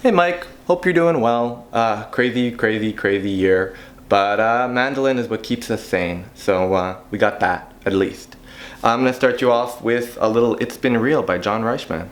Hey Mike, hope you're doing well. Crazy year. But mandolin is what keeps us sane, so we got that, at least. I'm gonna start you off with a little Itzbin reel by John Reichman.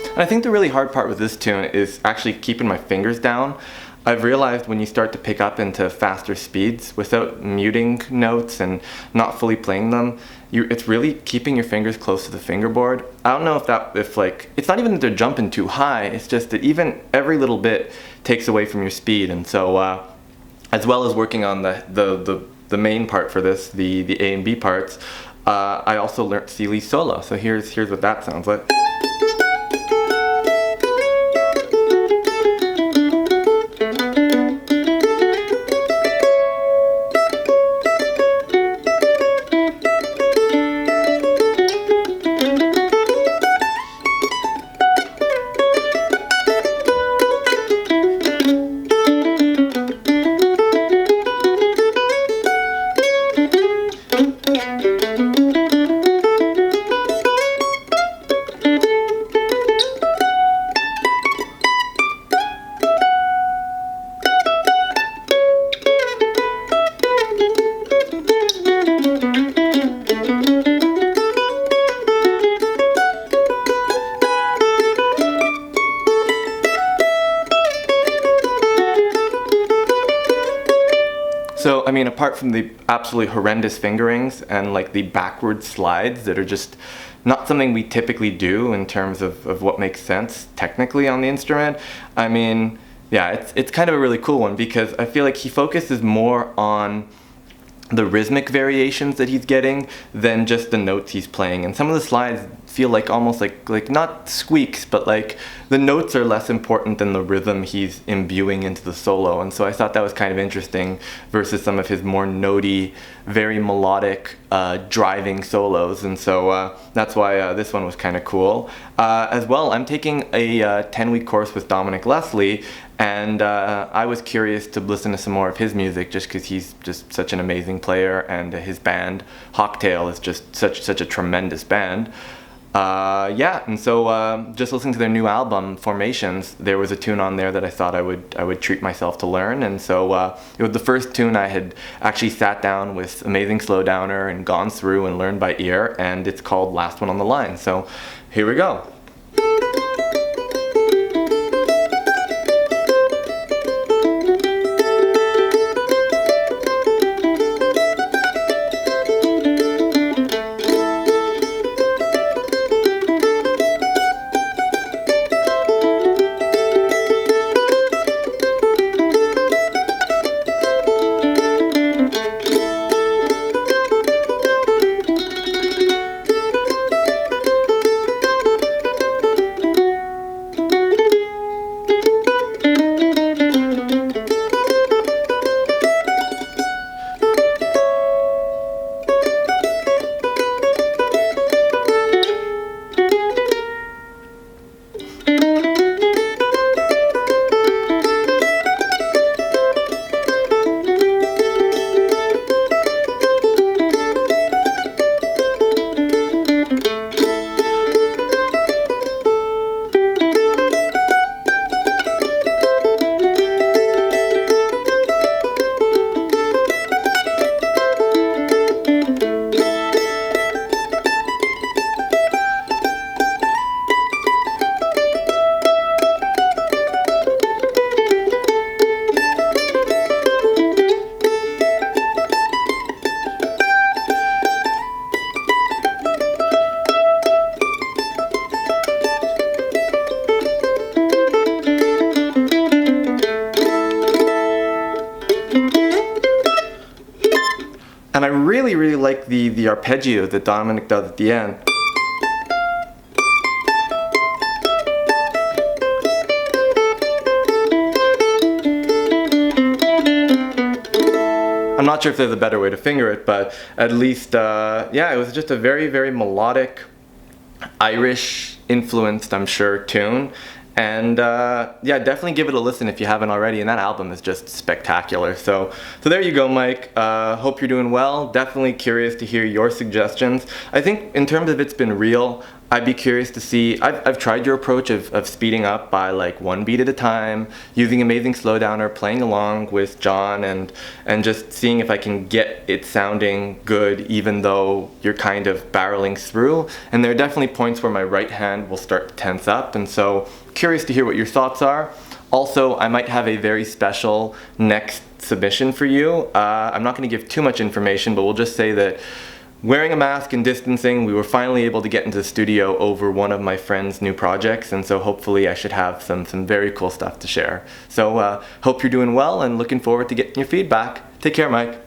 And I think the really hard part with this tune is actually keeping my fingers down. I've realized when you start to pick up into faster speeds without muting notes and not fully playing them, it's really keeping your fingers close to the fingerboard. I don't know if it's not even that they're jumping too high, it's just that even every little bit takes away from your speed. And so as well as working on the main part for this, the A and B parts, I also learned Seeley's solo. So here's what that sounds like. So, I mean, apart from the absolutely horrendous fingerings and like the backward slides that are just not something we typically do in terms of what makes sense technically on the instrument, I mean, yeah, it's kind of a really cool one because I feel like he focuses more on the rhythmic variations that he's getting than just the notes he's playing. And some of the slides feel like almost like not squeaks, but like the notes are less important than the rhythm he's imbuing into the solo. And so I thought that was kind of interesting versus some of his more notey, very melodic, driving solos. And so that's why this one was kind of cool. As well, I'm taking a 10-week course with Dominic Leslie, and I was curious to listen to some more of his music just because he's just such an amazing player, and his band, Hawktail, is just such a tremendous band. Yeah, and so just listening to their new album, Formations, there was a tune on there that I thought I would treat myself to learn, and so it was the first tune I had actually sat down with Amazing Slowdowner and gone through and learned by ear, and it's called Last One on the Line. So here we go. And I really, really like the arpeggio that Dominic does at the end. I'm not sure if there's a better way to finger it, but at least, yeah, it was just a very, very melodic, Irish influenced, I'm sure, tune. And yeah, definitely give it a listen if you haven't already. And that album is just spectacular. So there you go, Mike. Hope you're doing well. Definitely curious to hear your suggestions. I think in terms of It's Been Real, I'd be curious to see, I've tried your approach of speeding up by like one beat at a time, using Amazing Slowdowner, playing along with John, and just seeing if I can get it sounding good even though you're kind of barreling through. And there are definitely points where my right hand will start to tense up, and so curious to hear what your thoughts are. Also, I might have a very special next submission for you. I'm not going to give too much information, but we'll just say that wearing a mask and distancing, we were finally able to get into the studio over one of my friend's new projects, and so hopefully I should have some very cool stuff to share. So hope you're doing well and looking forward to getting your feedback. Take care, Mike.